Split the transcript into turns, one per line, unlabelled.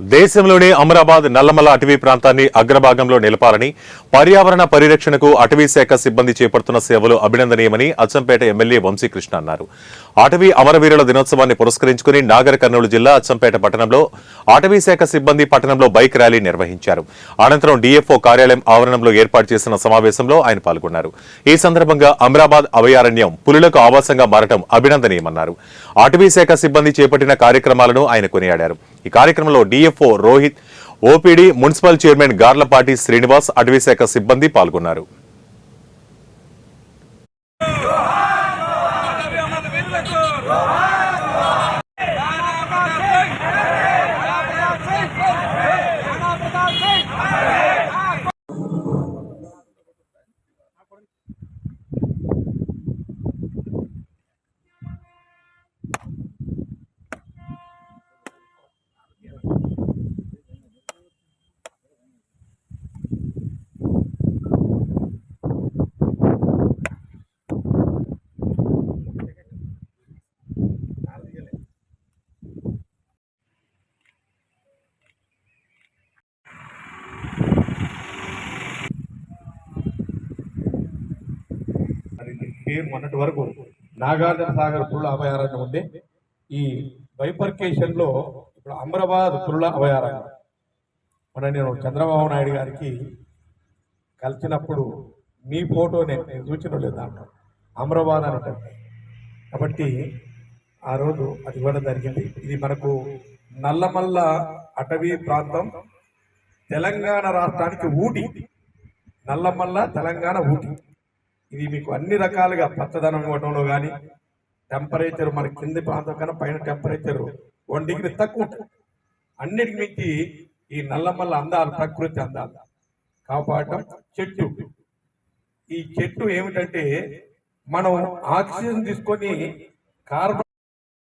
దేశంలోని అమరాబాద్ నల్లమల అటవీ ప్రాంతాన్ని అగ్రభాగంలో నిలపాలని పర్యావరణ పరిరక్షణకు అటవీ శాఖ సిబ్బంది చేపడుతున్న సేవలు అభినందనీయమని అచ్చంపేట ఎమ్మెల్యే వంశీకృష్ణ అన్నారు. అటవీ అమరవీరుల దినోత్సవాన్ని పురస్కరించుకుని నాగర్ కర్నూలు జిల్లా అచ్చంపేట పట్టణంలో అటవీ శాఖ సిబ్బంది పట్టణంలో బైక్ ర్యాలీ నిర్వహించారు. అనంతరం డీఎఫ్ఓ కార్యాలయం ఆవరణంలో ఏర్పాటు చేసిన సమావేశంలో ఆయన పాల్గొన్నారు. ఈ సందర్భంగా అమరాబాద్ అభయారణ్యం పులులకు ఆవాసంగా మారటం అభినందనీయమన్నారు. అటవీ శాఖ సిబ్బంది చేపట్టిన కార్యక్రమాలను ఆయన కొనియాడారు. ఈ కార్యక్రమంలో DFO Rohit, OPD, municipal chairman Garlapati Srinivas, అటవీశాఖ సిబ్బంది పాల్గొన్నారు.
మొన్నటి వరకు నాగార్జున సాగర్ పులుల అభయారణ్యం ఉండే ఈ బైఫర్కేషన్ లో ఇప్పుడు అమరాబాద్ పులుల అభయారణ్యం నేను చంద్రబాబు నాయుడు గారికి కలిసినప్పుడు మీ ఫోటో నేను చూసిన లేదు దాంట్లో అమరాబాద్ అని ఉంటుంది. కాబట్టి ఆ రోజు అది ఇవ్వడం జరిగింది. ఇది మనకు నల్లమల్ల అటవీ ప్రాంతం తెలంగాణ రాష్ట్రానికి ఊటీ, నల్లమల్ల తెలంగాణ ఊటీ. ఇది మీకు అన్ని రకాలుగా పచ్చదనం ఇవ్వడంలో కానీ టెంపరేచర్ మన కింది ప్రాంతం కన్నా పైన టెంపరేచర్ 1 డిగ్రీ తక్కువ ఉంటుంది. అన్నిటికి మించి ఈ నల్లమల్ల అందాలు, ప్రకృతి అందాలు కాపాడటం. చెట్టు, ఈ చెట్టు ఏమిటంటే మనం ఆక్సిజన్ తీసుకొని కార్బన్